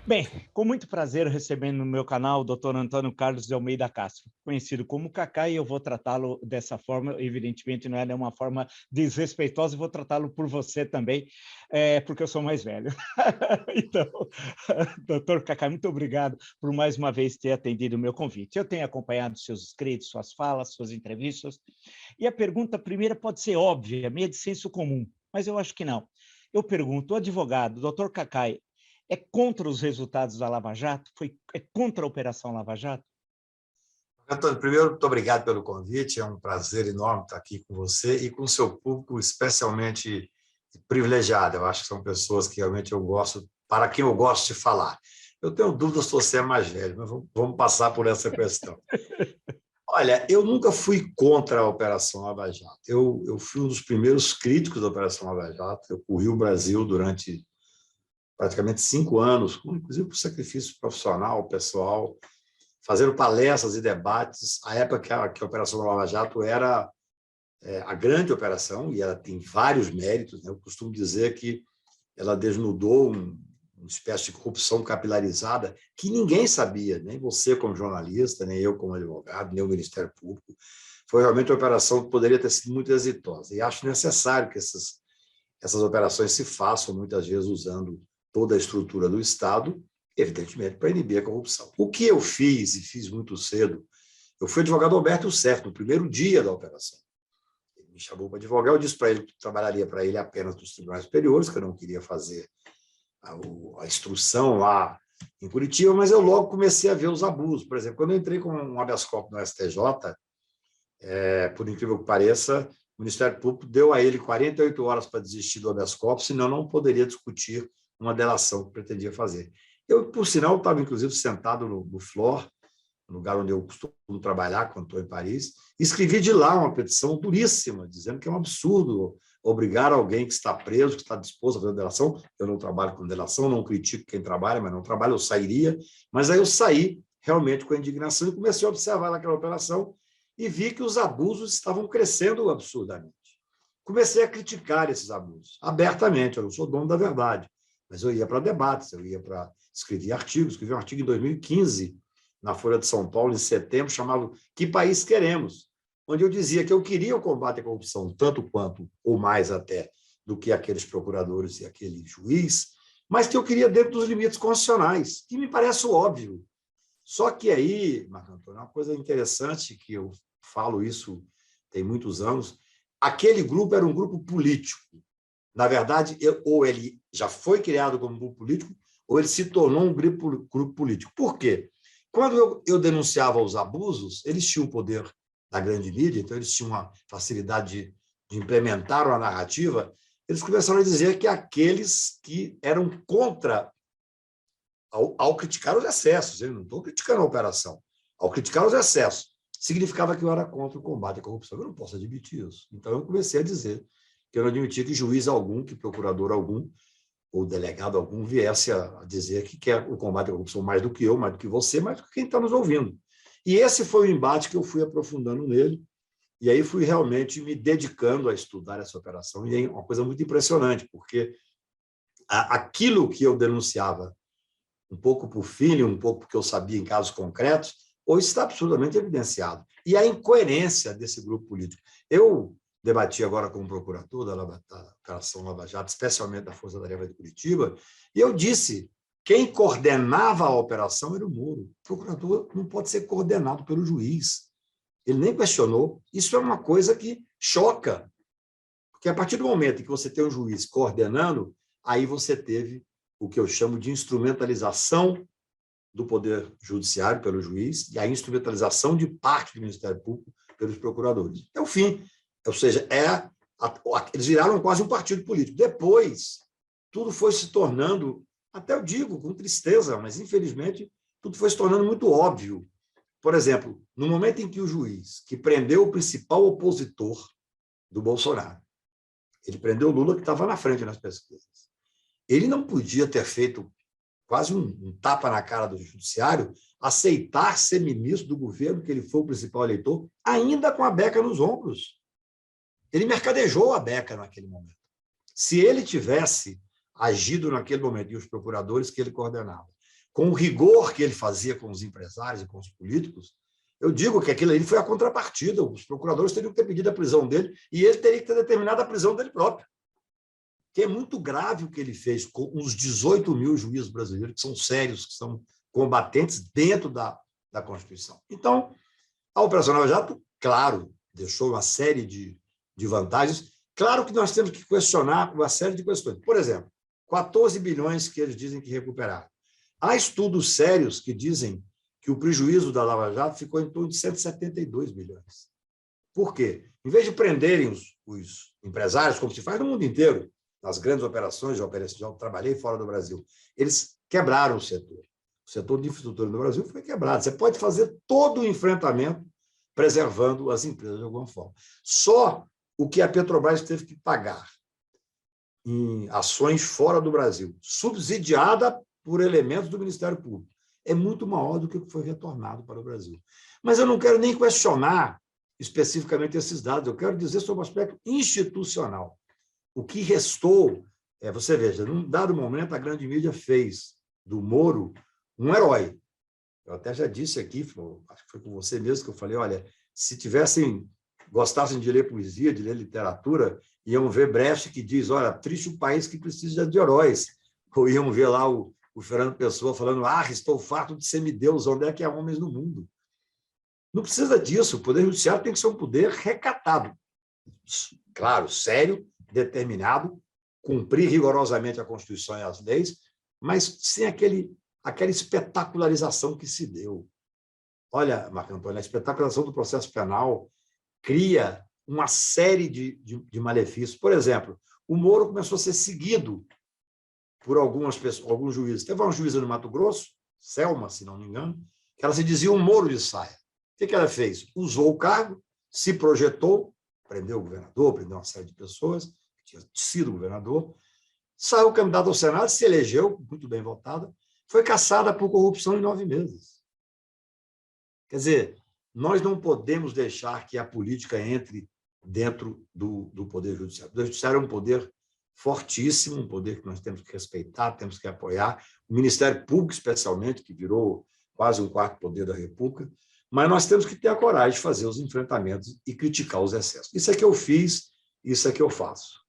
Bem, com muito prazer recebendo no meu canal o Dr. Antônio Carlos de Almeida Castro, conhecido como Cacá, e eu vou tratá-lo dessa forma, evidentemente não é de uma forma desrespeitosa, e vou tratá-lo por você também, porque eu sou mais velho. Então, doutor Cacá, muito obrigado por mais uma vez ter atendido o meu convite. Eu tenho acompanhado seus escritos, suas falas, suas entrevistas, e a pergunta primeira pode ser óbvia, meio de senso comum, mas eu acho que não. Eu pergunto, o advogado, doutor Cacá, é contra os resultados da Lava Jato? É contra a Operação Lava Jato? Antônio, primeiro, muito obrigado pelo convite. É um prazer enorme estar aqui com você e com o seu público especialmente privilegiado. Eu acho que são pessoas que realmente eu gosto, para quem eu gosto de falar. Eu tenho dúvidas se você é mais velho, mas vamos passar por essa questão. Olha, eu nunca fui contra a Operação Lava Jato. Eu fui um dos primeiros críticos da Operação Lava Jato. Eu corri o Brasil durante praticamente 5 anos, inclusive por sacrifício profissional, pessoal, fazendo palestras e debates. A época que a Operação Lava Jato era a grande operação, e ela tem vários méritos, né? Eu costumo dizer que ela desnudou uma espécie de corrupção capilarizada que ninguém sabia, nem você como jornalista, nem eu como advogado, nem o Ministério Público. Foi realmente uma operação que poderia ter sido muito exitosa, e acho necessário que essas operações se façam, muitas vezes usando toda a estrutura do Estado, evidentemente, para inibir a corrupção. O que eu fiz, e fiz muito cedo, eu fui advogado Alberto Certo, no primeiro dia da operação. Ele me chamou para advogar, eu disse para ele que trabalharia para ele apenas nos tribunais superiores, que eu não queria fazer a instrução lá em Curitiba, mas eu logo comecei a ver os abusos. Por exemplo, quando eu entrei com um habeas corpus no STJ, por incrível que pareça, o Ministério Público deu a ele 48 horas para desistir do habeas corpus, senão não poderia discutir uma delação que pretendia fazer. Eu, por sinal, estava, inclusive, sentado no floor, no lugar onde eu costumo trabalhar quando estou em Paris, e escrevi de lá uma petição duríssima, dizendo que é um absurdo obrigar alguém que está preso, que está disposto a fazer delação. Eu não trabalho com delação, não critico quem trabalha, mas não trabalho, eu sairia. Mas aí eu saí realmente com a indignação e comecei a observar naquela operação e vi que os abusos estavam crescendo absurdamente. Comecei a criticar esses abusos, abertamente. Eu não sou dono da verdade, mas eu ia para debates, eu ia para escrever artigos. Escrevi um artigo em 2015, na Folha de São Paulo, em setembro, chamado Que País Queremos?, onde eu dizia que eu queria o combate à corrupção, tanto quanto, ou mais até, do que aqueles procuradores e aquele juiz, mas que eu queria dentro dos limites constitucionais, que me parece óbvio. Só que aí, Marco Antônio, uma coisa interessante, que eu falo isso tem muitos anos, aquele grupo era um grupo político. Na verdade, ou ele já foi criado como grupo político, ou ele se tornou um grupo político. Por quê? Quando eu denunciava os abusos, eles tinham o poder da grande mídia, então eles tinham uma facilidade de implementar uma narrativa, eles começaram a dizer que aqueles que eram contra, ao criticar os excessos, eu não estou criticando a operação, ao criticar os excessos, significava que eu era contra o combate à corrupção. Eu não posso admitir isso. Então eu comecei a dizer que eu não admitia que juiz algum, que procurador algum, ou delegado algum viesse a dizer que quer o combate à corrupção mais do que eu, mais do que você, mais do que quem está nos ouvindo. E esse foi o embate que eu fui aprofundando nele, e aí fui realmente me dedicando a estudar essa operação, e é uma coisa muito impressionante, porque aquilo que eu denunciava, um pouco por feeling, um pouco porque eu sabia em casos concretos, hoje está absolutamente evidenciado. E a incoerência desse grupo político. Eu debati agora com o procurador da Operação Lava Jato, especialmente da Força Tarefa de Curitiba, e eu disse, quem coordenava a operação era o Moro. O procurador não pode ser coordenado pelo juiz. Ele nem questionou. Isso é uma coisa que choca, porque a partir do momento em que você tem um juiz coordenando, aí você teve o que eu chamo de instrumentalização do Poder Judiciário pelo juiz e a instrumentalização de parte do Ministério Público pelos procuradores. É o fim. Ou seja, eles viraram quase um partido político. Depois, tudo foi se tornando, até eu digo com tristeza, mas infelizmente, tudo foi se tornando muito óbvio. Por exemplo, no momento em que o juiz, que prendeu o principal opositor do Bolsonaro, ele prendeu o Lula, que estava na frente nas pesquisas, ele não podia ter feito quase um tapa na cara do judiciário, aceitar ser ministro do governo, que ele foi o principal eleitor, ainda com a beca nos ombros. Ele mercadejou a beca naquele momento. Se ele tivesse agido naquele momento, e os procuradores que ele coordenava, com o rigor que ele fazia com os empresários e com os políticos, eu digo que aquilo ali foi a contrapartida. Os procuradores teriam que ter pedido a prisão dele e ele teria que ter determinado a prisão dele próprio. Que é muito grave o que ele fez com os 18 mil juízes brasileiros, que são sérios, que são combatentes dentro da Constituição. Então, a Operação Lava Jato, claro, deixou uma série de vantagens. Claro que nós temos que questionar uma série de questões. Por exemplo, 14 bilhões que eles dizem que recuperaram. Há estudos sérios que dizem que o prejuízo da Lava Jato ficou em torno de 172 bilhões. Por quê? Em vez de prenderem os empresários, como se faz no mundo inteiro, nas grandes operações, já trabalhei fora do Brasil, eles quebraram o setor. O setor de infraestrutura no Brasil foi quebrado. Você pode fazer todo o enfrentamento preservando as empresas de alguma forma. Só o que a Petrobras teve que pagar em ações fora do Brasil, subsidiada por elementos do Ministério Público, é muito maior do que o que foi retornado para o Brasil. Mas eu não quero nem questionar especificamente esses dados, eu quero dizer sobre o aspecto institucional. O que restou, você veja, num dado momento a grande mídia fez do Moro um herói. Eu até já disse aqui, acho que foi com você mesmo que eu falei, olha, se gostassem de ler poesia, de ler literatura, iam ver Brecht que diz, olha, triste o país que precisa de heróis. Ou iam ver lá o Fernando Pessoa falando, estou farto de semideus, onde é que há homens no mundo? Não precisa disso, o Poder Judiciário tem que ser um poder recatado. Claro, sério, determinado, cumprir rigorosamente a Constituição e as leis, mas sem aquela espetacularização que se deu. Olha, Marco Antônio, a espetacularização do processo penal cria uma série de malefícios. Por exemplo, o Moro começou a ser seguido por alguns juízes. Teve uma juíza no Mato Grosso, Selma, se não me engano, que ela se dizia um Moro de saia. O que ela fez? Usou o cargo, se projetou, prendeu o governador, prendeu uma série de pessoas, que tinha sido governador, saiu candidato ao Senado, se elegeu, muito bem votada, foi cassada por corrupção em 9 meses. Quer dizer, nós não podemos deixar que a política entre dentro do Poder Judiciário. O Poder Judiciário é um poder fortíssimo, um poder que nós temos que respeitar, temos que apoiar. O Ministério Público, especialmente, que virou quase um quarto poder da República, mas nós temos que ter a coragem de fazer os enfrentamentos e criticar os excessos. Isso é que eu fiz, isso é que eu faço.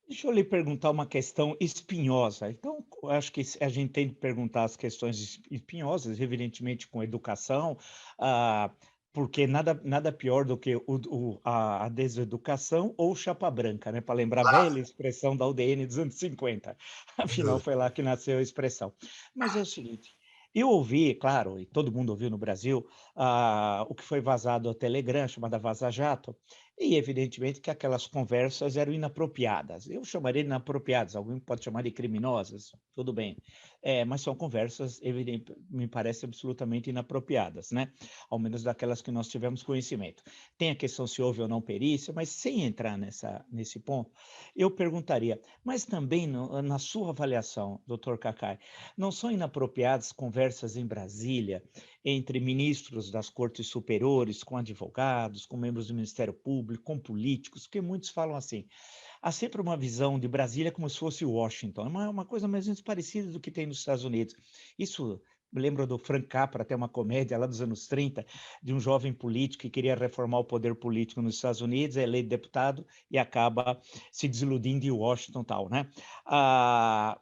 Deixa eu lhe perguntar uma questão espinhosa. Então, eu acho que a gente tem que perguntar as questões espinhosas, evidentemente com educação, porque nada pior do que a deseducação ou chapa branca, né? Para lembrar a velha expressão da UDN dos anos 50. Afinal, foi lá que nasceu a expressão. Mas é o seguinte, eu ouvi, claro, e todo mundo ouviu no Brasil, o que foi vazado ao Telegram, chamada Vaza Jato, e evidentemente que aquelas conversas eram inapropriadas. Eu chamaria de inapropriadas, alguém pode chamar de criminosas, tudo bem. Mas são conversas, me parece, absolutamente inapropriadas, né? Ao menos daquelas que nós tivemos conhecimento. Tem a questão se houve ou não perícia, mas sem entrar nesse ponto, eu perguntaria, mas também na sua avaliação, doutor Cacai, não são inapropriadas conversas em Brasília entre ministros das cortes superiores, com advogados, com membros do Ministério Público, com políticos, porque muitos falam assim, há sempre uma visão de Brasília como se fosse Washington, é uma coisa mais ou menos parecida do que tem nos Estados Unidos. Isso me lembro do Frank Capra, até uma comédia lá dos anos 30, de um jovem político que queria reformar o poder político nos Estados Unidos, é eleito deputado e acaba se desiludindo de Washington e tal, né?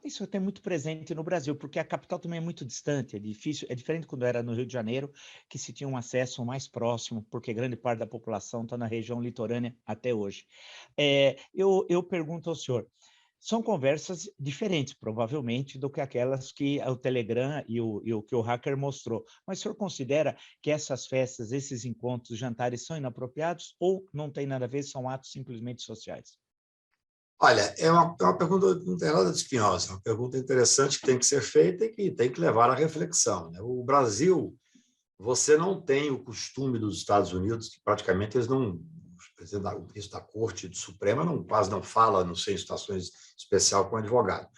Isso é até muito presente no Brasil, porque a capital também é muito distante, é difícil, é diferente quando era no Rio de Janeiro, que se tinha um acesso mais próximo, porque grande parte da população está na região litorânea até hoje. Eu pergunto ao senhor, são conversas diferentes, provavelmente, do que aquelas que o Telegram e o que o hacker mostrou. Mas o senhor considera que essas festas, esses encontros, jantares são inapropriados ou não tem nada a ver, são atos simplesmente sociais? Olha, é uma pergunta, não tem nada de espinhosa, é uma pergunta interessante que tem que ser feita e que tem que levar à reflexão, né? O Brasil, você não tem o costume dos Estados Unidos, que praticamente eles não... O ministro da Corte Suprema quase não fala, não sei, em situações especiais com advogado.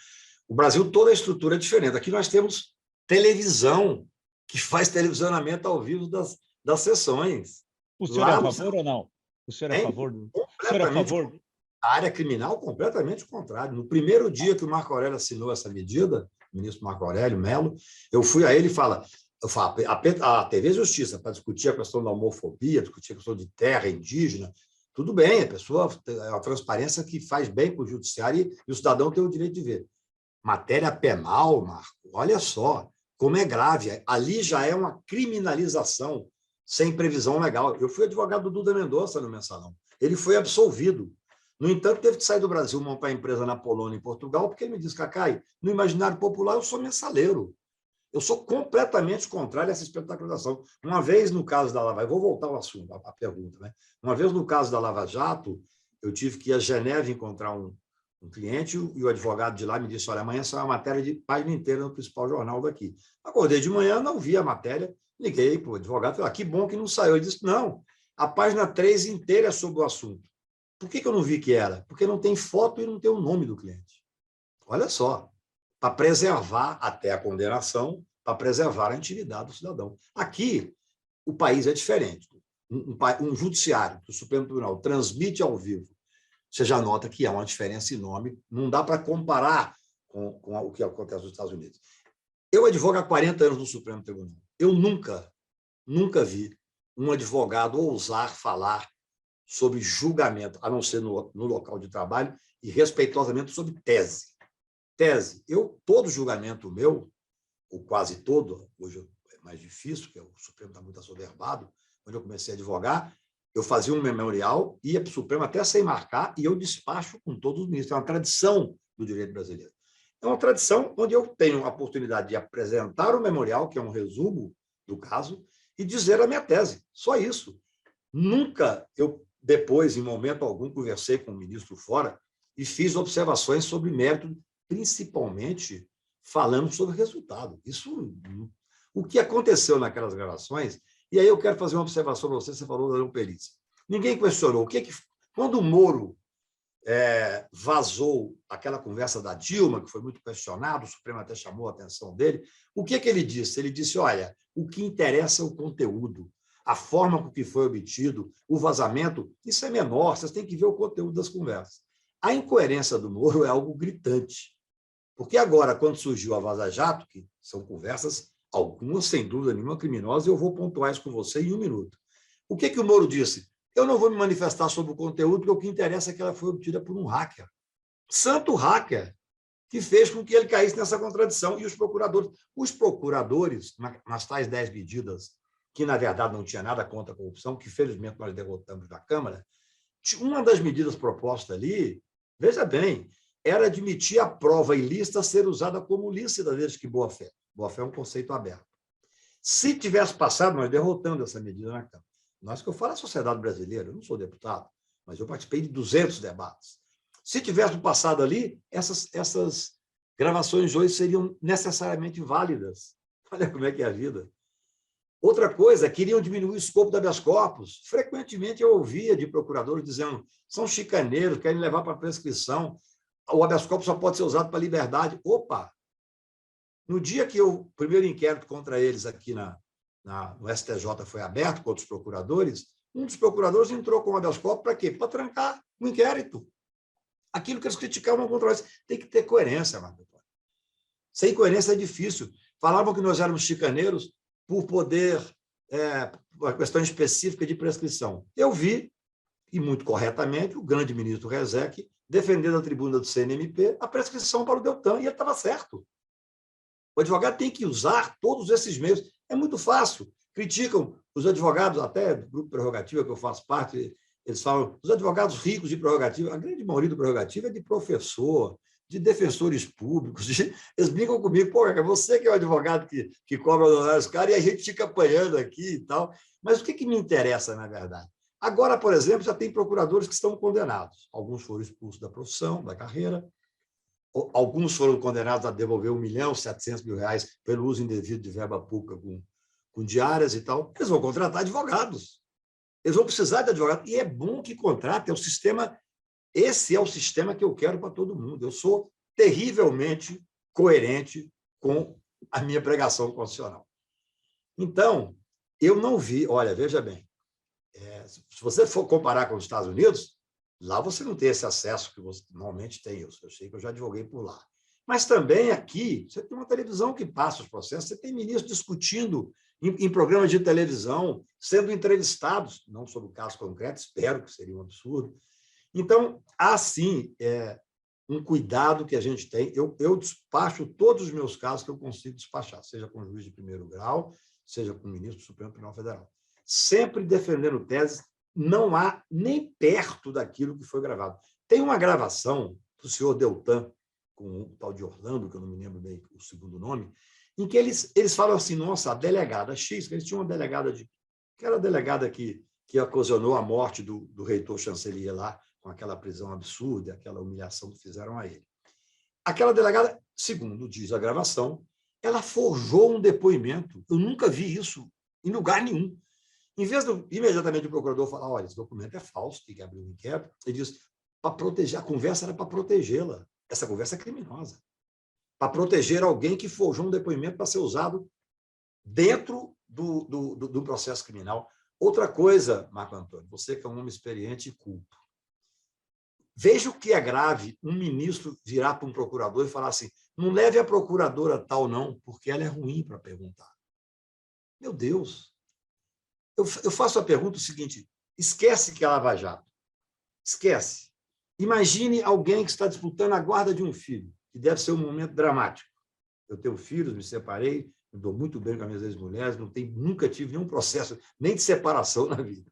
O Brasil, toda a estrutura é diferente. Aqui nós temos televisão, que faz televisionamento ao vivo das sessões. O senhor é a favor ou não? O senhor é a favor? A área criminal, completamente o contrário. No primeiro dia que o Marco Aurélio assinou essa medida, ministro Marco Aurélio Mello, eu fui a ele e falo, a TV Justiça, para discutir a questão da homofobia, discutir a questão de terra indígena, tudo bem, a pessoa é uma transparência que faz bem para o judiciário e o cidadão tem o direito de ver. Matéria penal, Marco, olha só como é grave. Ali já é uma criminalização sem previsão legal. Eu fui advogado do Duda Mendonça no Mensalão. Ele foi absolvido. No entanto, teve que sair do Brasil, montar empresa na Polônia e em Portugal, porque ele me disse, Cacai, no imaginário popular eu sou mensaleiro. Eu sou completamente contrário a essa espetacularização. Uma vez no caso da Lava Jato, vou voltar ao assunto, à pergunta, né? Uma vez no caso da Lava Jato, eu tive que ir a Geneve encontrar um cliente e o advogado de lá me disse, olha, amanhã sai uma matéria de página inteira no principal jornal daqui. Acordei de manhã, não vi a matéria, liguei para o advogado, falei, que bom que não saiu. Ele disse, não, a página 3 inteira é sobre o assunto. Por que eu não vi que era? Porque não tem foto e não tem o nome do cliente. Olha só, para preservar até a condenação, para preservar a intimidade do cidadão. Aqui, o país é diferente. Um judiciário do Supremo Tribunal transmite ao vivo, você já nota que há uma diferença enorme, não dá para comparar com o que acontece nos Estados Unidos. Eu advogo há 40 anos no Supremo Tribunal. Eu nunca vi um advogado ousar falar sobre julgamento, a não ser no local de trabalho, e respeitosamente sobre tese. Todo julgamento meu, ou quase todo, hoje é mais difícil, porque o Supremo está muito assoberbado, quando eu comecei a advogar, eu fazia um memorial, ia para o Supremo até sem marcar, e eu despacho com todos os ministros. É uma tradição do direito brasileiro. É uma tradição onde eu tenho a oportunidade de apresentar o memorial, que é um resumo do caso, e dizer a minha tese. Só isso. Nunca depois, em momento algum, conversei com o ministro fora e fiz observações sobre mérito, principalmente falando sobre resultado. O que aconteceu naquelas gravações. E aí eu quero fazer uma observação para você falou da não perícia. Ninguém questionou quando o Moro vazou aquela conversa da Dilma, que foi muito questionado, o Supremo até chamou a atenção dele, o que ele disse? Ele disse, olha, o que interessa é o conteúdo, a forma com que foi obtido, o vazamento, isso é menor, vocês têm que ver o conteúdo das conversas. A incoerência do Moro é algo gritante, porque agora, quando surgiu a Vaza Jato, que são conversas, algumas, sem dúvida nenhuma, criminosas, eu vou pontuar isso com você em um minuto. O que o Moro disse? Eu não vou me manifestar sobre o conteúdo, porque o que interessa é que ela foi obtida por um hacker. Santo hacker, que fez com que ele caísse nessa contradição. E os procuradores, nas tais 10 medidas, que, na verdade, não tinha nada contra a corrupção, que, felizmente, nós derrotamos na Câmara, uma das medidas propostas ali, veja bem, era admitir a prova ilícita ser usada como lícita, desde que boa-fé. Boa-fé é um conceito aberto. Se tivesse passado, nós derrotamos essa medida na Câmara. Nós que eu falo é a sociedade brasileira, eu não sou deputado, mas eu participei de 200 debates. Se tivesse passado ali, essas gravações hoje seriam necessariamente válidas. Olha como é que é a vida. Outra coisa, queriam diminuir o escopo do habeas corpus. Frequentemente eu ouvia de procuradores dizendo são chicaneiros, querem levar para a prescrição, o habeas corpus só pode ser usado para liberdade. Opa! No dia que o primeiro inquérito contra eles aqui no STJ foi aberto contra os procuradores, um dos procuradores entrou com o habeas corpus para quê? Para trancar o inquérito. Aquilo que eles criticavam contra nós. Tem que ter coerência, Marco Antônio. Sem coerência é difícil. Falavam que nós éramos chicaneiros por poder, uma questão específica de prescrição. Eu vi, e muito corretamente, o grande ministro Rezec defender da tribuna do CNMP a prescrição para o Deltan, e ele estava certo. O advogado tem que usar todos esses meios. É muito fácil. Criticam os advogados, até do grupo Prerrogativa, que eu faço parte, eles falam, os advogados ricos de prerrogativa, a grande maioria do prerrogativa é de professor, de defensores públicos. Eles brincam comigo, pô, é você que é o advogado que cobra honorários caros e a gente fica apanhando aqui e tal. Mas o que me interessa, na verdade? Agora, por exemplo, já tem procuradores que estão condenados. Alguns foram expulsos da profissão, da carreira. Alguns foram condenados a devolver R$1.700.000 pelo uso indevido de verba pública com diárias e tal. Eles vão contratar advogados. Eles vão precisar de advogados. E é bom que contratem. Esse é o sistema que eu quero para todo mundo. Eu sou terrivelmente coerente com a minha pregação constitucional. Então, eu não vi... Olha, veja bem, se você for comparar com os Estados Unidos, lá você não tem esse acesso que você normalmente tem. Eu sei que eu já advoguei por lá. Mas também aqui, você tem uma televisão que passa os processos, você tem ministros discutindo em programas de televisão, sendo entrevistados, não sobre o caso concreto, espero que seria um absurdo. Então, há sim um cuidado que a gente tem. Eu despacho todos os meus casos que eu consigo despachar, seja com o juiz de primeiro grau, seja com o ministro do Supremo Tribunal Federal. Sempre defendendo teses, não há nem perto daquilo que foi gravado. Tem uma gravação do senhor Deltan, com o tal de Orlando, que eu não me lembro bem o segundo nome, em que eles falam assim, nossa, a delegada X, que eles tinham uma delegada, aquela delegada que ocasionou a morte do reitor chancelier lá, com aquela prisão absurda, aquela humilhação que fizeram a ele. Aquela delegada, segundo diz a gravação, ela forjou um depoimento. Eu nunca vi isso em lugar nenhum. Em vez de imediatamente o procurador falar, olha, esse documento é falso, tem que abrir um inquérito, ele diz, para proteger, a conversa era para protegê-la. Essa conversa é criminosa. Para proteger alguém que forjou um depoimento para ser usado dentro do processo criminal. Outra coisa, Marco Antônio, você que é um homem experiente e culto, veja o que é grave um ministro virar para um procurador e falar assim, não leve a procuradora tal não, porque ela é ruim para perguntar. Meu Deus! Eu faço a pergunta o seguinte, esquece que é Lava Jato. Esquece. Imagine alguém que está disputando a guarda de um filho, que deve ser um momento dramático. Eu tenho filhos, me separei, me dou muito bem com as minhas ex-mulheres, nunca tive nenhum processo, nem de separação na vida.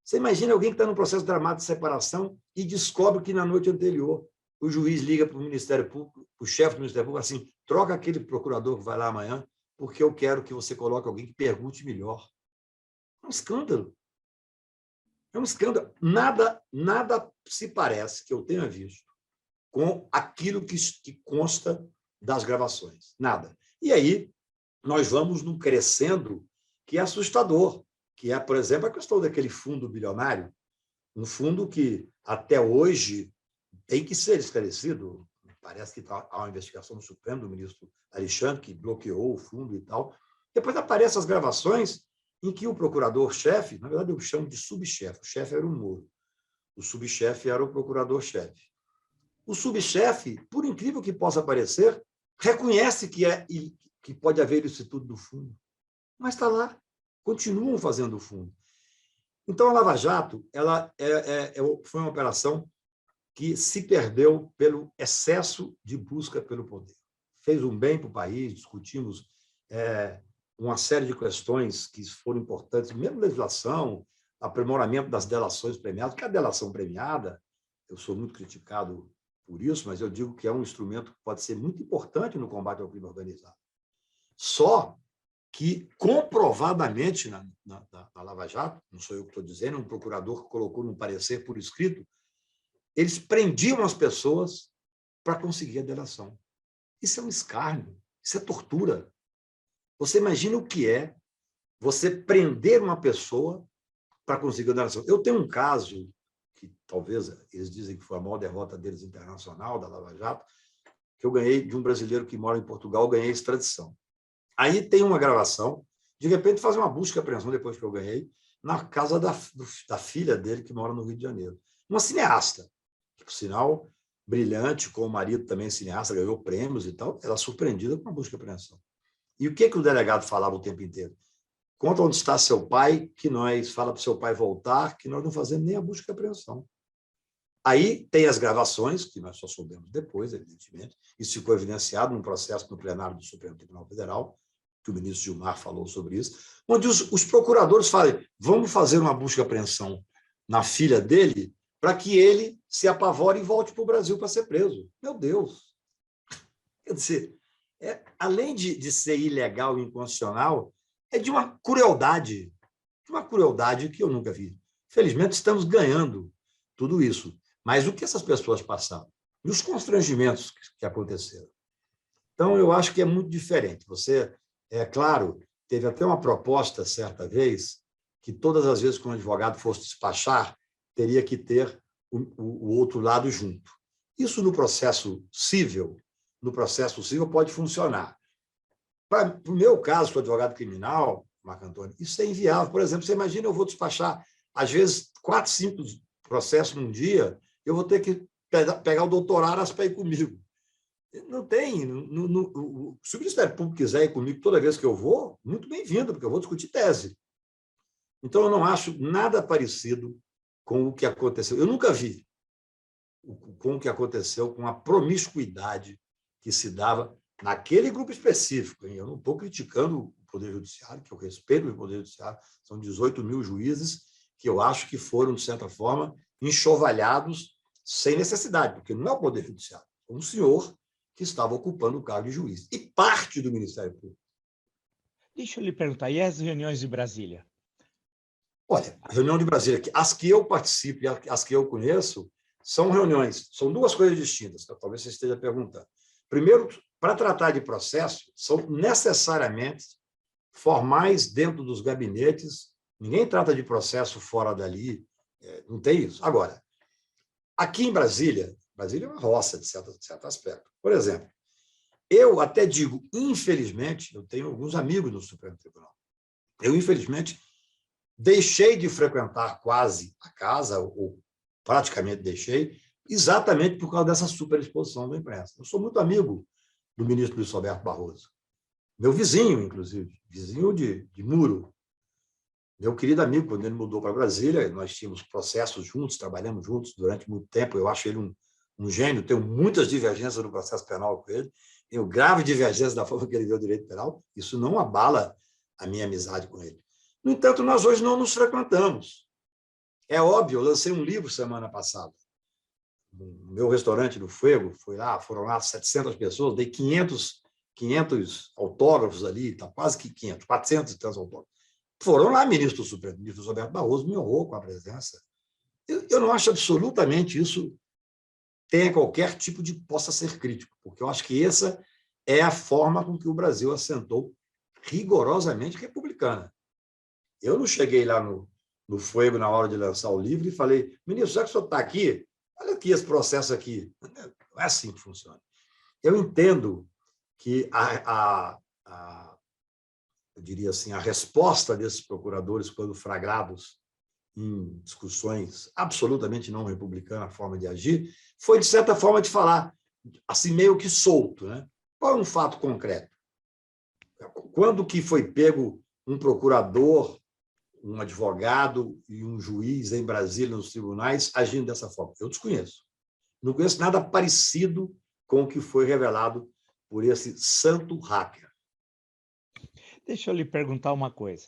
Você imagina alguém que está num processo dramático de separação e descobre que na noite anterior o juiz liga para o Ministério Público, o chefe do Ministério Público, assim, troca aquele procurador que vai lá amanhã, porque eu quero que você coloque alguém que pergunte melhor. É um escândalo. É um escândalo. Nada se parece, que eu tenha visto, com aquilo que consta das gravações. Nada. E aí, nós vamos num crescendo que é assustador, que é, por exemplo, a questão daquele fundo bilionário, um fundo que, até hoje, tem que ser esclarecido. Parece que há uma investigação no Supremo do ministro Alexandre, que bloqueou o fundo e tal. Depois aparecem as gravações em que o procurador-chefe, na verdade, eu chamo de subchefe, o chefe era o Moro, o subchefe era o procurador-chefe. O subchefe, por incrível que possa parecer, reconhece que pode haver isso tudo do fundo, mas está lá, continuam fazendo o fundo. Então, a Lava Jato foi uma operação que se perdeu pelo excesso de busca pelo poder. Fez um bem para o país, discutimos uma série de questões que foram importantes, mesmo legislação, aprimoramento das delações premiadas, porque a delação premiada, eu sou muito criticado por isso, mas eu digo que é um instrumento que pode ser muito importante no combate ao crime organizado. Só que, comprovadamente, na Lava Jato, não sou eu que estou dizendo, um procurador que colocou num parecer por escrito, eles prendiam as pessoas para conseguir a delação. Isso é um escárnio, isso é tortura. Você imagina o que é você prender uma pessoa para conseguir a delação. Eu tenho um caso, que talvez eles dizem que foi a maior derrota deles internacional, da Lava Jato, que eu ganhei de um brasileiro que mora em Portugal, ganhei extradição. Aí tem uma gravação, de repente faz uma busca e apreensão, depois que eu ganhei, na casa da filha dele, que mora no Rio de Janeiro. Uma cineasta, que, por sinal, brilhante, com o marido também cineasta, ganhou prêmios e tal, ela surpreendida com a busca e apreensão. E o que o delegado falava o tempo inteiro? Conta onde está seu pai, que nós fala para o seu pai voltar, que nós não fazemos nem a busca e apreensão. Aí tem as gravações, que nós só soubemos depois, evidentemente, isso ficou evidenciado num processo no plenário do Supremo Tribunal Federal, que o ministro Gilmar falou sobre isso, onde os procuradores falam, vamos fazer uma busca e apreensão na filha dele para que ele se apavore e volte para o Brasil para ser preso. Meu Deus! Quer dizer, além de ser ilegal e inconstitucional, é de uma crueldade que eu nunca vi. Felizmente, estamos ganhando tudo isso. Mas o que essas pessoas passaram? E os constrangimentos que aconteceram? Então, eu acho que é muito diferente. Você, claro, teve até uma proposta, certa vez, que todas as vezes que um advogado fosse despachar, teria que ter o outro lado junto. Isso no processo civil pode funcionar. Para o meu caso, com advogado criminal, Marco Antônio, isso é inviável. Por exemplo, você imagina, eu vou despachar, às vezes, 4, 5 processos num dia, eu vou ter que pegar o doutor Aras para ir comigo. Não tem. Se o Ministério Público quiser ir comigo toda vez que eu vou, muito bem-vindo, porque eu vou discutir tese. Então, eu não acho nada parecido com o que aconteceu. Eu nunca vi com o que aconteceu com a promiscuidade que se dava naquele grupo específico. Hein? Eu não estou criticando o Poder Judiciário, que eu respeito o Poder Judiciário, são 18 mil juízes que eu acho que foram, de certa forma, enxovalhados sem necessidade, porque não é o Poder Judiciário, é um senhor que estava ocupando o cargo de juiz, e parte do Ministério Público. Deixa eu lhe perguntar, e as reuniões de Brasília? Olha, reunião de Brasília, as que eu participo e as que eu conheço, são reuniões, são duas coisas distintas, talvez você esteja perguntando. Primeiro, para tratar de processo, são necessariamente formais dentro dos gabinetes, ninguém trata de processo fora dali, não tem isso. Agora, aqui em Brasília, Brasília é uma roça, de certo aspecto. Por exemplo, eu até digo, infelizmente, eu tenho alguns amigos no Supremo Tribunal. Eu, infelizmente, deixei de frequentar quase a casa, ou praticamente deixei, exatamente por causa dessa superexposição da imprensa. Eu sou muito amigo do ministro Luiz Roberto Barroso, meu vizinho, inclusive, vizinho de muro. Meu querido amigo, quando ele mudou para Brasília, nós tínhamos processos juntos, trabalhamos juntos durante muito tempo. Eu acho ele um gênio, tenho muitas divergências no processo penal com ele, tenho grave divergência da forma que ele vê o direito penal, isso não abala a minha amizade com ele. No entanto, nós hoje não nos frequentamos. É óbvio, eu lancei um livro semana passada. No meu restaurante do Fuego, foram lá 700 pessoas, dei 500 autógrafos ali, tá quase que 500, 400 e tantos autógrafos. Foram lá, ministro Supremo, ministro Roberto Barroso me honrou com a presença. Eu não acho absolutamente isso tenha qualquer tipo de possa ser crítico, porque eu acho que essa é a forma com que o Brasil assentou rigorosamente republicana. Eu não cheguei lá no Fuego na hora de lançar o livro e falei, ministro, já que o senhor está aqui, olha aqui esse processo aqui. Não é assim que funciona. Eu entendo que eu diria assim, a resposta desses procuradores, quando flagrados em discussões absolutamente não republicanas, a forma de agir, foi, de certa forma, de falar assim, meio que solto. Né? Qual é um fato concreto? Quando que foi pego um procurador, um advogado e um juiz em Brasília, nos tribunais, agindo dessa forma? Eu desconheço. Não conheço nada parecido com o que foi revelado por esse santo hacker. Deixa eu lhe perguntar uma coisa.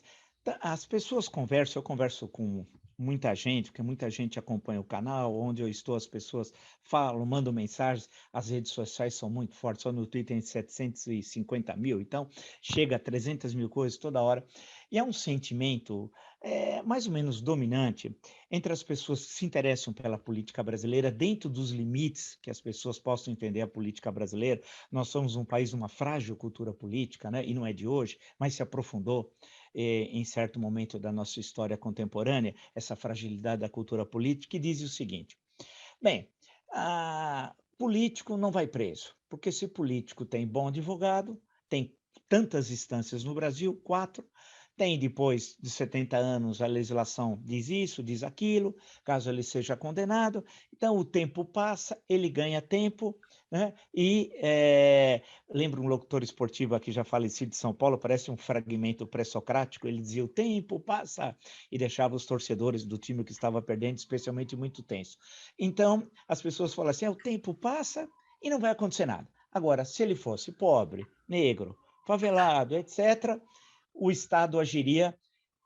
As pessoas conversam, eu converso com muita gente, porque muita gente acompanha o canal, onde eu estou, as pessoas falam, mandam mensagens, as redes sociais são muito fortes, só no Twitter tem 750 mil, então chega a 300 mil coisas toda hora, e é um sentimento mais ou menos dominante entre as pessoas que se interessam pela política brasileira, dentro dos limites que as pessoas possam entender a política brasileira. Nós somos um país de uma frágil cultura política, né? E não é de hoje, mas se aprofundou em certo momento da nossa história contemporânea, essa fragilidade da cultura política, que diz o seguinte: bem, político não vai preso, porque se político tem bom advogado, tem tantas instâncias no Brasil, 4, tem depois de 70 anos a legislação diz isso, diz aquilo, caso ele seja condenado, então o tempo passa, ele ganha tempo, né? E lembro um locutor esportivo aqui já falecido de São Paulo, parece um fragmento pré-socrático, ele dizia o tempo passa e deixava os torcedores do time que estava perdendo, especialmente muito tenso. Então as pessoas falam assim, o tempo passa e não vai acontecer nada. Agora, se ele fosse pobre, negro, favelado, etc., o Estado agiria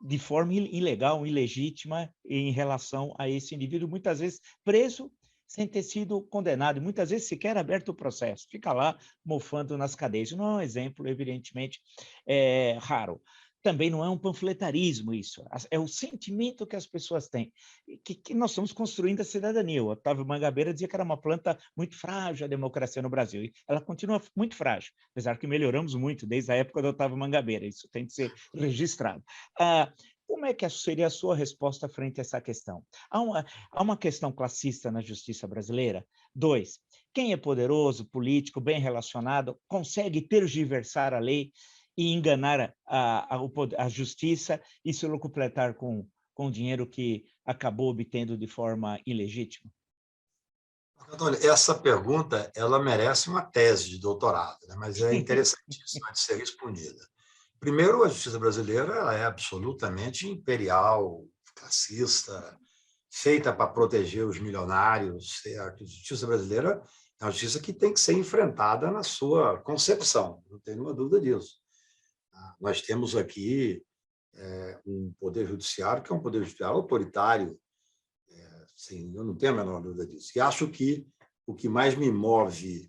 de forma ilegal, ilegítima em relação a esse indivíduo, muitas vezes preso sem ter sido condenado, muitas vezes sequer aberto o processo, fica lá mofando nas cadeias. Não é um exemplo, evidentemente, raro. Também não é um panfletarismo isso, é o sentimento que as pessoas têm, que nós estamos construindo a cidadania. O Otávio Mangabeira dizia que era uma planta muito frágil a democracia no Brasil, e ela continua muito frágil, apesar que melhoramos muito desde a época do Otávio Mangabeira, isso tem de ser registrado. Como é que seria a sua resposta frente a essa questão? Há uma questão classista na justiça brasileira? 2, quem é poderoso, político, bem relacionado, consegue tergiversar a lei e enganar a justiça e se locupletar com dinheiro que acabou obtendo de forma ilegítima? Antônio, essa pergunta ela merece uma tese de doutorado, né? Mas é interessantíssima de ser respondida. Primeiro, a justiça brasileira ela é absolutamente imperial, classista, feita para proteger os milionários. A justiça brasileira é uma justiça que tem que ser enfrentada na sua concepção, não tenho nenhuma dúvida disso. Nós temos aqui um poder judiciário que é um poder judiciário autoritário, sim, eu não tenho a menor dúvida disso. E acho que o que mais me move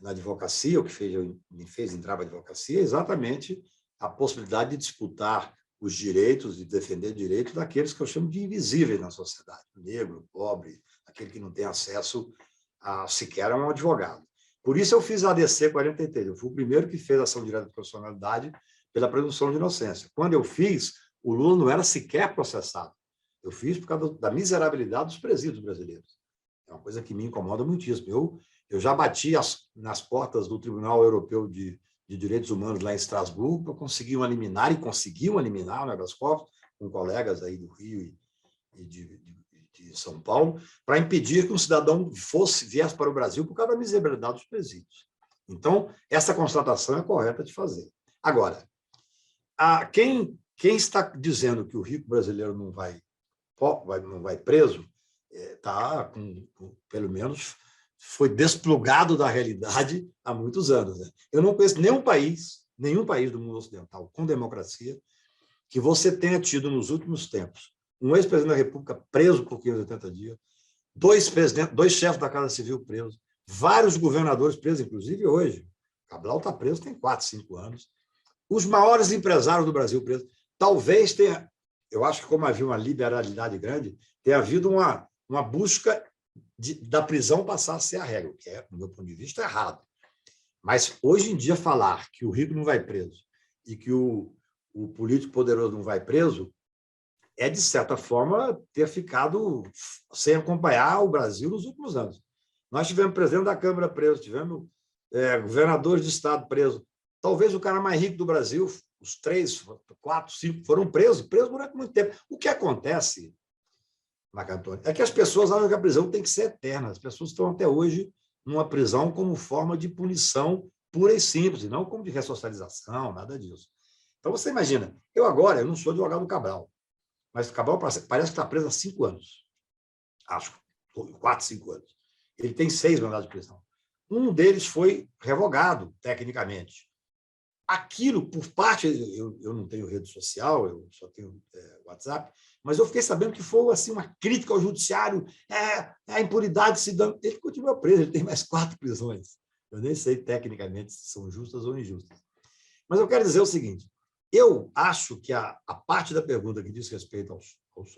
na advocacia, o que me fez entrar para a advocacia, é exatamente a possibilidade de disputar os direitos e defender direitos daqueles que eu chamo de invisíveis na sociedade, o negro, o pobre, aquele que não tem acesso sequer a um advogado. Por isso eu fiz a ADC 43, eu fui o primeiro que fez ação direta de constitucionalidade pela presunção de inocência. Quando eu fiz, o Lula não era sequer processado. Eu fiz por causa da miserabilidade dos presídios brasileiros. É uma coisa que me incomoda muitíssimo. Eu já bati nas portas do Tribunal Europeu de Direitos Humanos lá em Estrasburgo para conseguir um liminar, e conseguiu um liminar no habeas corpus, com colegas aí do Rio e de São Paulo, para impedir que um cidadão viesse para o Brasil por causa da miserabilidade dos presídios. Então, essa constatação é correta de fazer. Agora, quem está dizendo que o rico brasileiro não vai preso, pelo menos foi desplugado da realidade há muitos anos. Né? Eu não conheço nenhum país do mundo ocidental com democracia que você tenha tido nos últimos tempos um ex-presidente da República preso por 580 dias, dois chefes da Casa Civil presos, vários governadores presos, inclusive hoje. Cabral está preso tem 4, 5 anos. Os maiores empresários do Brasil presos. Talvez tenha, eu acho que como havia uma liberalidade grande, tenha havido uma busca da prisão passar a ser a regra, o que é, do meu ponto de vista, errado. Mas, hoje em dia, falar que o rico não vai preso e que o político poderoso não vai preso é, de certa forma, ter ficado sem acompanhar o Brasil nos últimos anos. Nós tivemos presidente da Câmara preso, tivemos governadores de Estado presos. Talvez o cara mais rico do Brasil, os 3, 4, 5 foram presos durante muito tempo. O que acontece, Marco Antônio, é que as pessoas acham que a prisão tem que ser eterna. As pessoas estão até hoje numa prisão como forma de punição pura e simples, e não como de ressocialização, nada disso. Então, você imagina, eu não sou advogado do Cabral, mas o Cabral parece que está preso há 5 anos. Acho, 4, 5 anos. Ele tem 6 mandados de prisão. Um deles foi revogado, tecnicamente. Aquilo, por parte, eu não tenho rede social, eu só tenho WhatsApp, mas eu fiquei sabendo que foi assim, uma crítica ao judiciário, a impunidade se dando. Ele continua preso, ele tem mais 4 prisões. Eu nem sei tecnicamente se são justas ou injustas. Mas eu quero dizer o seguinte, eu acho que a parte da pergunta que diz respeito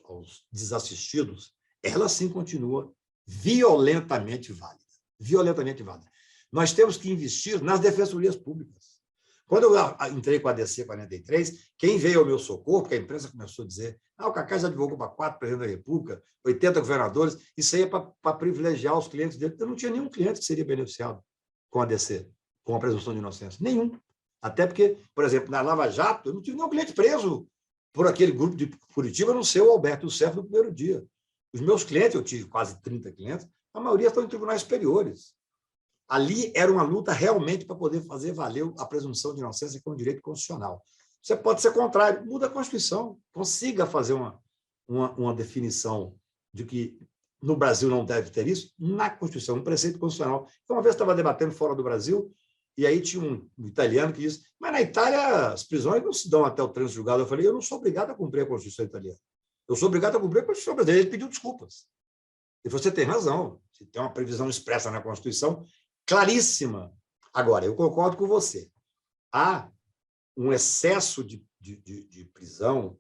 aos desassistidos, ela sim continua violentamente válida. Violentamente válida. Nós temos que investir nas defensorias públicas. Quando eu entrei com a DC 43, quem veio ao meu socorro, porque a imprensa começou a dizer o Cacá já advogou para 4 presidentes da República, 80 governadores, isso aí é para privilegiar os clientes dele. Eu não tinha nenhum cliente que seria beneficiado com a DC, com a presunção de inocência. Nenhum. Até porque, por exemplo, na Lava Jato, eu não tive nenhum cliente preso por aquele grupo de Curitiba, a não ser o Alberto Youssef no primeiro dia. Os meus clientes, eu tive quase 30 clientes, a maioria estão em tribunais superiores. Ali era uma luta realmente para poder fazer valer a presunção de inocência, que é um direito constitucional. Você pode ser contrário, muda a Constituição, consiga fazer uma definição de que no Brasil não deve ter isso, na Constituição, um preceito constitucional. Então, uma vez eu estava debatendo fora do Brasil, e aí tinha um italiano que disse, mas na Itália as prisões não se dão até o trânsito julgado. Eu falei, eu não sou obrigado a cumprir a Constituição italiana. Eu sou obrigado a cumprir a Constituição brasileira. Ele pediu desculpas. E você tem razão. Você tem uma previsão expressa na Constituição, claríssima. Agora, eu concordo com você. Há um excesso de prisão.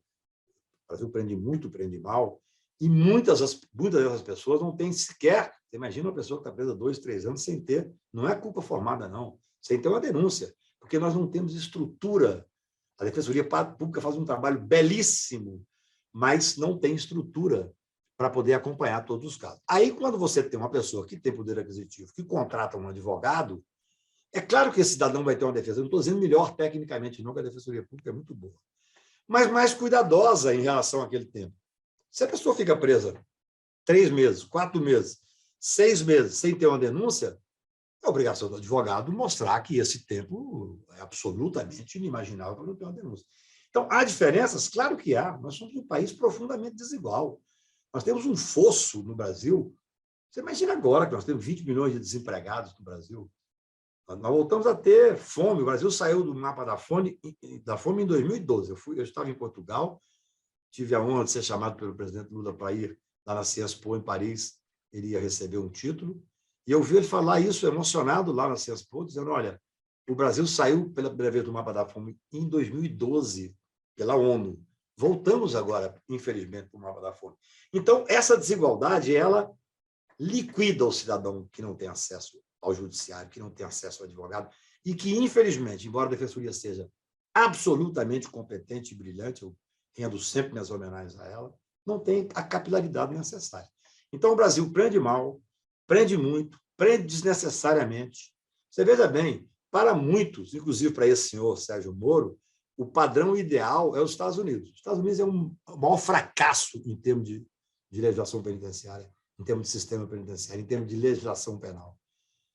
O Brasil prende muito, prende mal, e muitas dessas pessoas não têm sequer... Você imagina uma pessoa que está presa 2, 3 anos sem ter... Não é culpa formada, não. Sem ter uma denúncia. Porque nós não temos estrutura. A Defensoria Pública faz um trabalho belíssimo, mas não tem estrutura para poder acompanhar todos os casos. Aí, quando você tem uma pessoa que tem poder aquisitivo, que contrata um advogado, é claro que esse cidadão vai ter uma defesa. Eu não estou dizendo melhor tecnicamente, não, que a Defensoria Pública é muito boa, mas mais cuidadosa em relação àquele tempo. Se a pessoa fica presa 3 meses, 4 meses, 6 meses sem ter uma denúncia, é obrigação do advogado mostrar que esse tempo é absolutamente inimaginável para não ter uma denúncia. Então, há diferenças? Claro que há. Nós somos um país profundamente desigual. Nós temos um fosso no Brasil. Você imagina agora que nós temos 20 milhões de desempregados no Brasil. Nós voltamos a ter fome. O Brasil saiu do mapa da fome em 2012. Eu estava em Portugal, tive a honra de ser chamado pelo presidente Lula para ir lá na Sciences Po, em Paris. Ele ia receber um título. E eu vi ele falar isso emocionado lá na Sciences Po, dizendo, olha, o Brasil saiu pela primeira vez do mapa da fome em 2012, pela ONU. Voltamos agora, infelizmente, para o mapa da fome. Então, essa desigualdade, ela liquida o cidadão que não tem acesso ao judiciário, que não tem acesso ao advogado, e que, infelizmente, embora a defensoria seja absolutamente competente e brilhante, eu rendo sempre minhas homenagens a ela, não tem a capilaridade necessária. Então, o Brasil prende mal, prende muito, prende desnecessariamente. Você veja bem, para muitos, inclusive para esse senhor Sérgio Moro, o padrão ideal é os Estados Unidos. Os Estados Unidos é o maior fracasso em termos de legislação penitenciária, em termos de sistema penitenciário, em termos de legislação penal.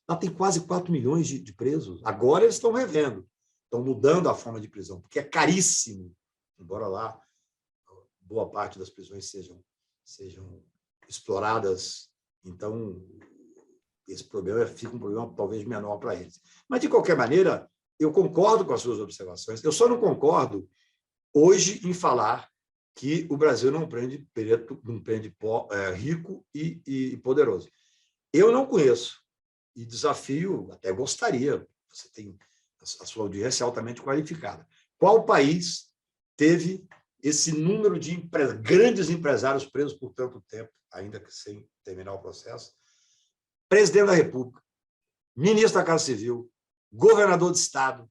Lá tem quase 4 milhões de presos. Agora eles estão revendo, estão mudando a forma de prisão, porque é caríssimo, embora lá boa parte das prisões sejam exploradas. Então, esse problema fica um problema talvez menor para eles. Mas, de qualquer maneira, eu concordo com as suas observações. Eu só não concordo hoje em falar que o Brasil não prende preto, não prende rico e poderoso. Eu não conheço e desafio, até gostaria, você tem a sua audiência altamente qualificada. Qual país teve esse número de grandes empresários presos por tanto tempo, ainda que sem terminar o processo? Presidente da República, ministro da Casa Civil, governador de Estado,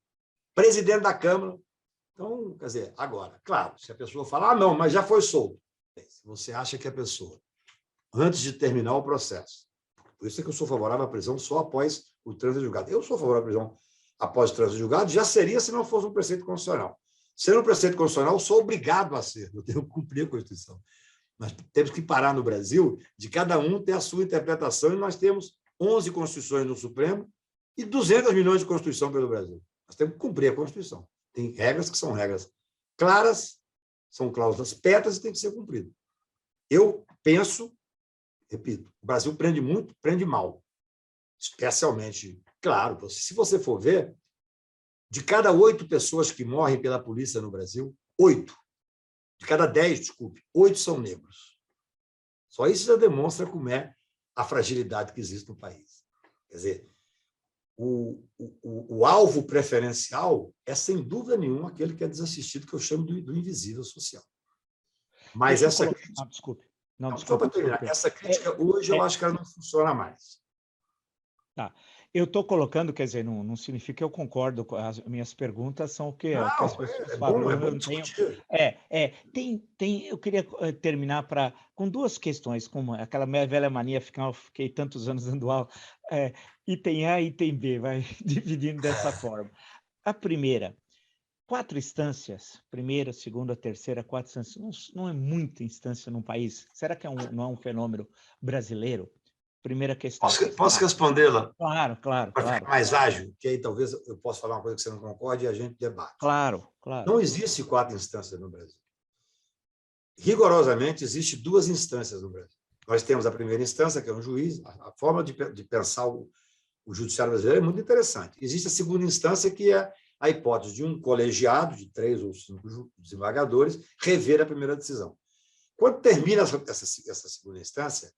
presidente da Câmara. Então, quer dizer, agora, claro, se a pessoa falar, não, mas já foi solto. Se você acha que a pessoa, antes de terminar o processo, por isso é que eu sou favorável à prisão só após o trânsito julgado. Eu sou favorável à prisão após o trânsito julgado, já seria se não fosse um preceito constitucional. Sendo um preceito constitucional, eu sou obrigado a ser, eu tenho que cumprir a Constituição. Nós temos que parar no Brasil de cada um ter a sua interpretação, e nós temos 11 constituições no Supremo e 200 milhões de Constituição pelo Brasil. Nós temos que cumprir a Constituição. Tem regras que são regras claras, são cláusulas pétreas e tem que ser cumprido. Eu penso, repito, o Brasil prende muito, prende mal. Especialmente, claro, se você for ver, de cada 8 pessoas que morrem pela polícia no Brasil, 8, de cada 10, desculpe, 8 são negros. Só isso já demonstra como é a fragilidade que existe no país. Quer dizer, o alvo preferencial é, sem dúvida nenhuma, aquele que é desassistido, que eu chamo do invisível social. Mas essa crítica... desculpe. Só para terminar, essa crítica, hoje, eu acho que ela não funciona mais. Tá. Eu estou colocando, quer dizer, não significa que eu concordo com as minhas perguntas, são o que as pessoas falam. É bom discutir. Eu queria terminar com 2 questões, como aquela minha velha mania, fiquei tantos anos dando aula, item A e item B, vai dividindo dessa forma. A primeira, 4 instâncias, primeira, segunda, terceira, 4 instâncias, não é muita instância num país? Será que não é um fenômeno brasileiro? Primeira questão. Posso respondê-la? Claro. Para ficar mais ágil, que aí talvez eu possa falar uma coisa que você não concorde e a gente debate. Claro. Não existe 4 instâncias no Brasil. Rigorosamente, existe 2 instâncias no Brasil. Nós temos a primeira instância, que é um juiz. A forma de pensar o judiciário brasileiro é muito interessante. Existe a segunda instância, que é a hipótese de um colegiado de 3 ou 5 desembargadores rever a primeira decisão. Quando termina essa segunda instância,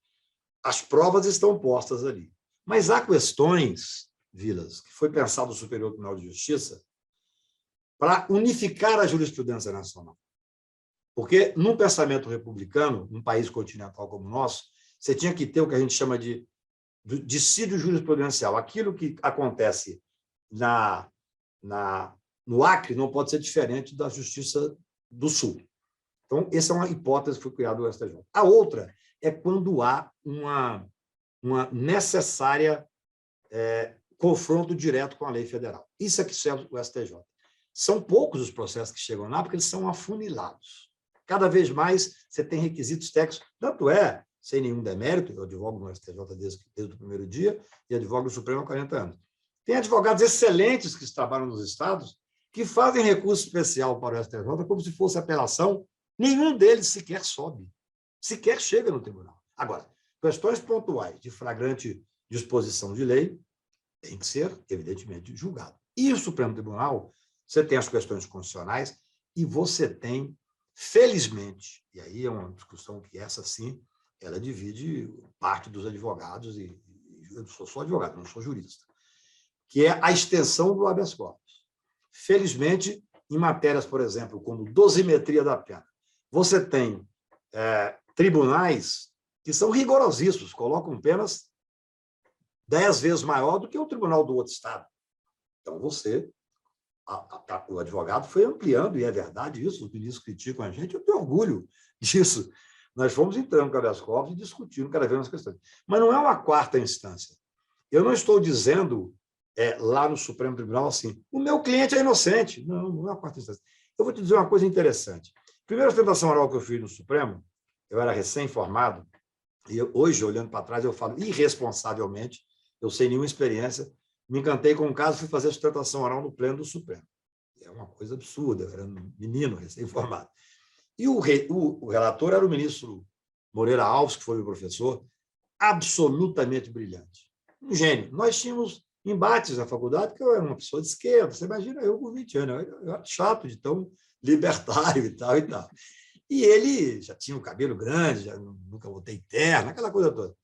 as provas estão postas ali. Mas há questões, Vilas, que foi pensado o Superior Tribunal de Justiça para unificar a jurisprudência nacional. Porque, num pensamento republicano, num país continental como o nosso, você tinha que ter o que a gente chama de dissídio jurisprudencial. Aquilo que acontece no Acre não pode ser diferente da Justiça do Sul. Então, essa é uma hipótese que foi criada no STJ. A outra é quando há uma necessária confronto direto com a lei federal. Isso é que serve o STJ. São poucos os processos que chegam lá, porque eles são afunilados. Cada vez mais você tem requisitos técnicos. Tanto é, sem nenhum demérito, eu advogo no STJ desde o primeiro dia e advogo no Supremo há 40 anos. Tem advogados excelentes que trabalham nos estados que fazem recurso especial para o STJ como se fosse apelação, nenhum deles sequer sobe, sequer chega no tribunal. Agora, questões pontuais de flagrante disposição de lei têm que ser, evidentemente, julgado. E o Supremo Tribunal, você tem as questões constitucionais e você tem, felizmente, e aí é uma discussão que essa sim, ela divide parte dos advogados, e eu sou só advogado, não sou jurista, que é a extensão do habeas corpus. Felizmente, em matérias, por exemplo, como dosimetria da pena, você tem tribunais que são rigorosíssimos, colocam penas 10 vezes maior do que o tribunal do outro estado. Então, o advogado foi ampliando, e é verdade isso, os ministros criticam a gente, eu tenho orgulho disso. Nós fomos entrando com habeas corpus e discutindo cada vez mais questões. Mas não é uma quarta instância. Eu não estou dizendo lá no Supremo Tribunal assim, o meu cliente é inocente. Não, não é uma quarta instância. Eu vou te dizer uma coisa interessante. Primeira ostentação oral que eu fiz no Supremo, eu era recém-formado, e hoje, olhando para trás, eu falo irresponsavelmente, eu sem nenhuma experiência, me encantei com um caso, fui fazer sustentação oral no Pleno do Supremo. É uma coisa absurda, eu era um menino recém-formado. E o relator era o ministro Moreira Alves, que foi meu professor, absolutamente brilhante. Um gênio. Nós tínhamos embates na faculdade, porque eu era uma pessoa de esquerda, você imagina, eu com 20 anos, eu era chato de tão libertário e tal e tal. E ele já tinha um cabelo grande, já nunca botei terno, aquela coisa toda.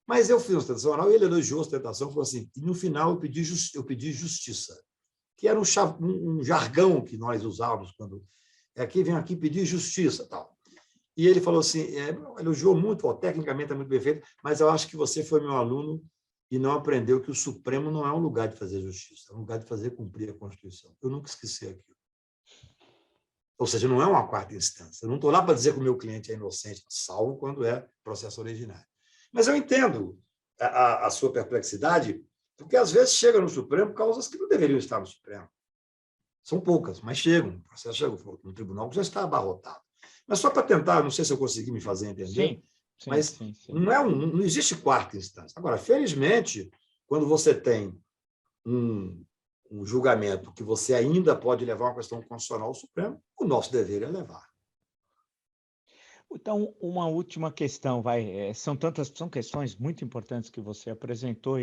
Mas eu fiz ostentação oral e ele elogiou a ostentação, falou assim, e no final eu pedi justiça, que era um jargão que nós usávamos quando aqui vem aqui pedir justiça, tal. E ele falou assim, elogiou muito, tecnicamente é muito bem feito, mas eu acho que você foi meu aluno e não aprendeu que o Supremo não é um lugar de fazer justiça, é um lugar de fazer cumprir a Constituição. Eu nunca esqueci aquilo. Ou seja, não é uma quarta instância. Eu não estou lá para dizer que o meu cliente é inocente, salvo quando é processo originário. Mas eu entendo a sua perplexidade, porque às vezes chega no Supremo causas que não deveriam estar no Supremo. São poucas, mas chegam. O processo chega no tribunal que já está abarrotado. Mas só para tentar, não sei se eu consegui me fazer entender, sim, mas sim. não existe quarta instância. Agora, felizmente, quando você tem um julgamento que você ainda pode levar uma questão constitucional ao Supremo, o nosso dever é levar. Então, uma última questão, são questões muito importantes que você apresentou,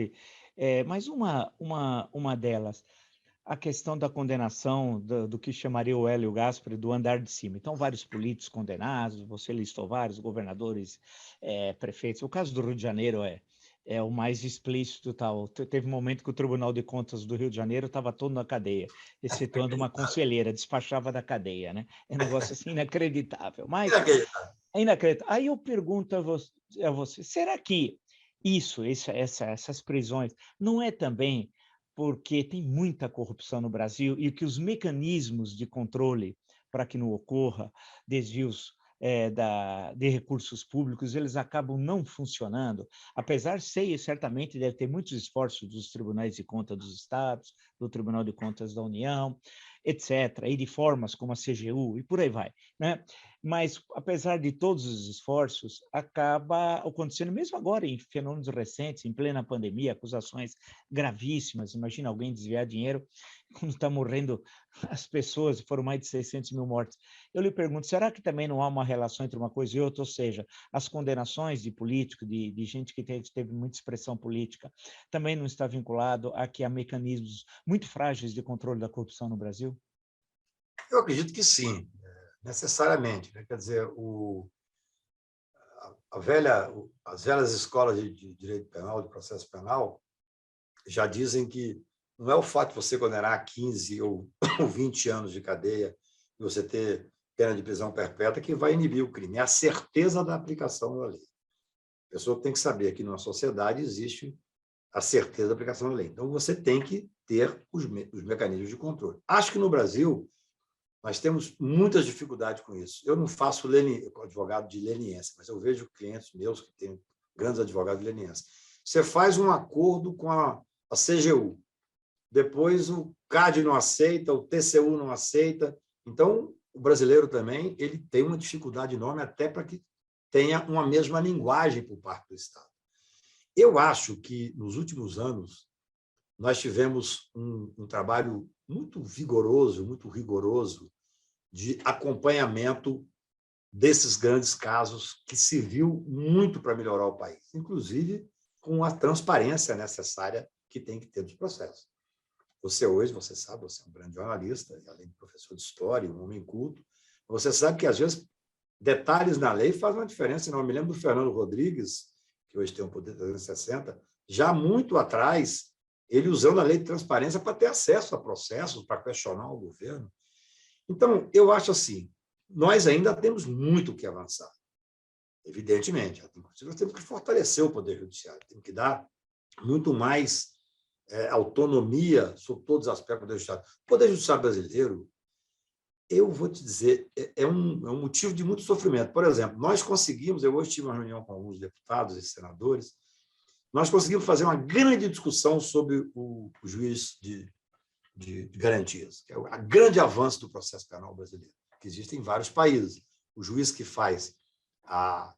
mas uma delas, a questão da condenação do que chamaria o Hélio Gaspari do andar de cima. Então, vários políticos condenados, você listou vários, governadores, prefeitos. O caso do Rio de Janeiro é o mais explícito. Tal. Teve um momento que o Tribunal de Contas do Rio de Janeiro estava todo na cadeia, excetuando uma conselheira, despachava da cadeia. Né? É um negócio assim inacreditável. Mas, é inacreditável. Aí eu pergunto a você, será que essas prisões, não é também porque tem muita corrupção no Brasil e que os mecanismos de controle para que não ocorra desvios de recursos públicos, eles acabam não funcionando, apesar certamente deve ter muitos esforços dos tribunais de contas dos estados, do Tribunal de Contas da União, etc., e de formas como a CGU, e por aí vai, né? Mas, apesar de todos os esforços, acaba acontecendo, mesmo agora, em fenômenos recentes, em plena pandemia, acusações gravíssimas. Imagina alguém desviar dinheiro quando está morrendo as pessoas, foram mais de 600 mil mortes. Eu lhe pergunto, será que também não há uma relação entre uma coisa e outra? Ou seja, as condenações de político, de gente que teve muita expressão política, também não está vinculado a que há mecanismos muito frágeis de controle da corrupção no Brasil? Eu acredito que sim, necessariamente. Né? Quer dizer, as velhas escolas de direito penal, de processo penal, já dizem que não é o fato de você condenar a 15 ou 20 anos de cadeia e você ter pena de prisão perpétua que vai inibir o crime, é a certeza da aplicação da lei. A pessoa tem que saber que na sociedade existe a certeza da aplicação da lei. Então, você tem que ter os mecanismos de controle. Acho que no Brasil nós temos muitas dificuldades com isso. Eu não faço advogado de leniência, mas eu vejo clientes meus que têm grandes advogados de leniência. Você faz um acordo com a CGU, depois o CAD não aceita, o TCU não aceita. Então, o brasileiro também ele tem uma dificuldade enorme até para que tenha uma mesma linguagem por parte do Estado. Eu acho que, nos últimos anos, nós tivemos um trabalho muito vigoroso, muito rigoroso, de acompanhamento desses grandes casos que serviu muito para melhorar o país, inclusive com a transparência necessária que tem que ter dos processos. Você hoje, você sabe, você é um grande jornalista, além de professor de história, um homem culto, você sabe que, às vezes, detalhes na lei fazem uma diferença. Não, eu me lembro do Fernando Rodrigues, que hoje tem um poder de 360, já muito atrás, ele usando a lei de transparência para ter acesso a processos, para questionar o governo. Então, eu acho assim, nós ainda temos muito que avançar, evidentemente. Nós temos que fortalecer o Poder Judiciário, temos que dar muito mais autonomia sobre todos os aspectos do Poder Judiciário. O Poder Judiciário brasileiro, eu vou te dizer, é um motivo de muito sofrimento. Por exemplo, nós conseguimos, eu hoje tive uma reunião com alguns deputados e senadores, nós conseguimos fazer uma grande discussão sobre o juiz de garantias, que é o grande avanço do processo penal brasileiro, que existe em vários países. O juiz que faz a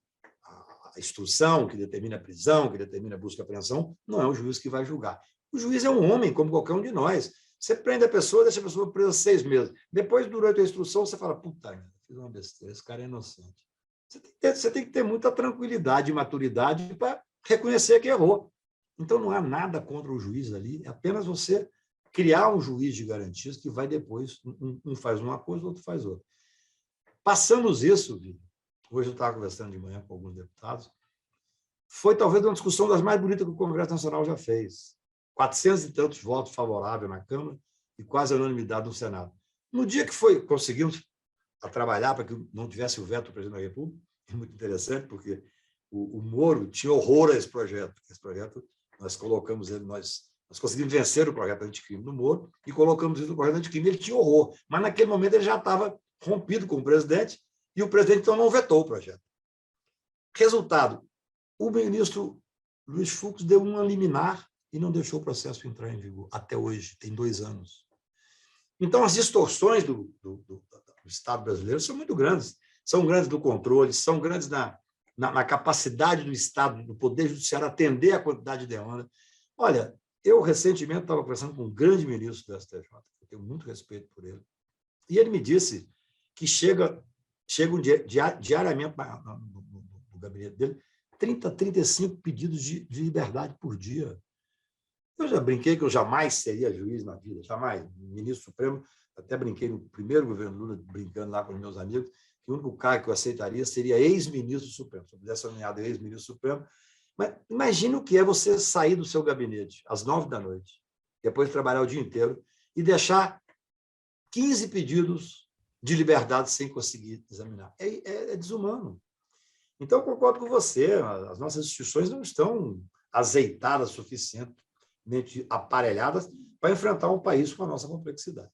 instrução, que determina a prisão, que determina a busca e apreensão, não é o juiz que vai julgar. O juiz é um homem, como qualquer um de nós. Você prende a pessoa, deixa a pessoa presa 6 meses. Depois, durante a instrução, você fala, puta, fiz uma besteira, esse cara é inocente. Você tem que ter muita tranquilidade e maturidade para reconhecer que errou. Então, não há nada contra o juiz ali, é apenas você criar um juiz de garantias que vai depois, um faz uma coisa, o outro faz outra. Passamos isso, hoje eu estava conversando de manhã com alguns deputados, foi talvez uma discussão das mais bonitas que o Congresso Nacional já fez. 400 e tantos votos favoráveis na Câmara e quase a unanimidade no Senado. No dia que conseguimos trabalhar para que não tivesse o veto do presidente da República, é muito interessante, porque o Moro tinha horror a esse projeto. Esse projeto, nós colocamos ele, nós conseguimos vencer o projeto anticrime do Moro e colocamos ele no projeto anticrime. Ele tinha horror, mas naquele momento ele já estava rompido com o presidente e o presidente, então, não vetou o projeto. Resultado, o ministro Luiz Fux deu uma liminar e não deixou o processo entrar em vigor, até hoje, tem 2 anos. Então, as distorções do Estado brasileiro são muito grandes. São grandes no controle, são grandes na capacidade do Estado, do Poder Judiciário, atender a quantidade de demanda. Olha, eu recentemente estava conversando com um grande ministro do STJ, eu tenho muito respeito por ele, e ele me disse que chegam diariamente no gabinete dele 30, 35 pedidos de liberdade por dia. Eu já brinquei que eu jamais seria juiz na vida, jamais. Ministro Supremo, até brinquei no primeiro governo Lula, brincando lá com os meus amigos, que o único cargo que eu aceitaria seria ex-ministro supremo. Se eu pudesse ser nomeado ex-ministro supremo. Mas imagine o que é você sair do seu gabinete às 9 da noite, depois trabalhar o dia inteiro, e deixar 15 pedidos de liberdade sem conseguir examinar. É desumano. Então, eu concordo com você, as nossas instituições não estão azeitadas suficientemente aparelhadas para enfrentar um país com a nossa complexidade.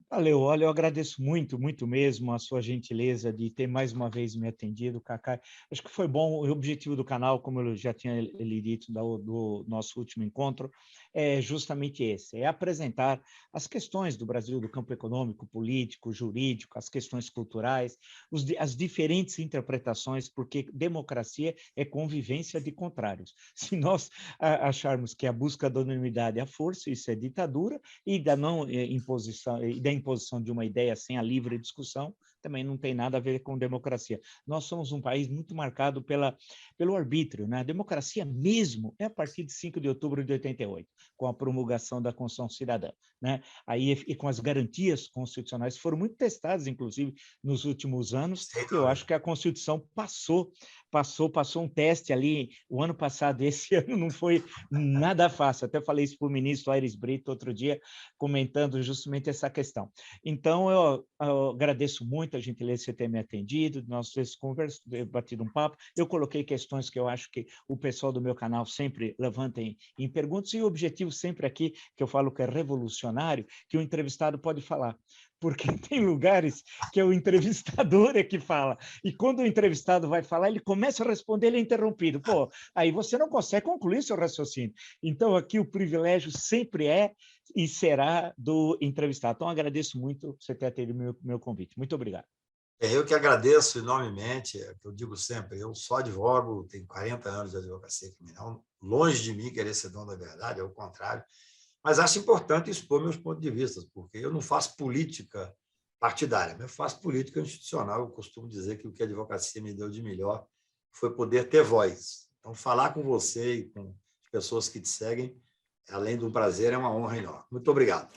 Valeu, olha, eu agradeço muito, muito mesmo a sua gentileza de ter mais uma vez me atendido, Cacá. Acho que foi bom, o objetivo do canal, como eu já tinha lhe dito do nosso último encontro, é justamente esse, é apresentar as questões do Brasil, do campo econômico, político, jurídico, as questões culturais, as diferentes interpretações, porque democracia é convivência de contrários. Se nós acharmos que a busca da unanimidade é a força, isso é ditadura, e da não imposição, e da imposição de uma ideia sem a livre discussão, também não tem nada a ver com democracia. Nós somos um país muito marcado pelo arbítrio, né? A democracia mesmo é a partir de 5 de outubro de 88, com a promulgação da Constituição Cidadã, né? Aí, e com as garantias constitucionais, foram muito testadas, inclusive, nos últimos anos. Eu acho que a Constituição passou um teste ali o ano passado, esse ano não foi nada fácil. Até falei isso para o ministro Aires Brito outro dia, comentando justamente essa questão. Então, eu agradeço muito a gentileza de você ter me atendido, nós batido um papo. Eu coloquei questões que eu acho que o pessoal do meu canal sempre levanta em perguntas, e o objetivo sempre aqui, que eu falo que é revolucionário, que o entrevistado pode falar. Porque tem lugares que é o entrevistador é que fala, e quando o entrevistado vai falar, ele começa a responder, ele é interrompido. Pô, aí você não consegue concluir seu raciocínio. Então, aqui o privilégio sempre é e será do entrevistado. Então, agradeço muito você ter atendido meu convite. Muito obrigado. Eu que agradeço enormemente, é o que eu digo sempre, eu só advogo, tenho 40 anos de advocacia criminal, longe de mim querer ser dono da verdade, é o contrário, mas acho importante expor meus pontos de vista, porque eu não faço política partidária, eu faço política institucional. Eu costumo dizer que o que a advocacia me deu de melhor foi poder ter voz. Então, falar com você e com as pessoas que te seguem, além do prazer, é uma honra enorme. Muito obrigado.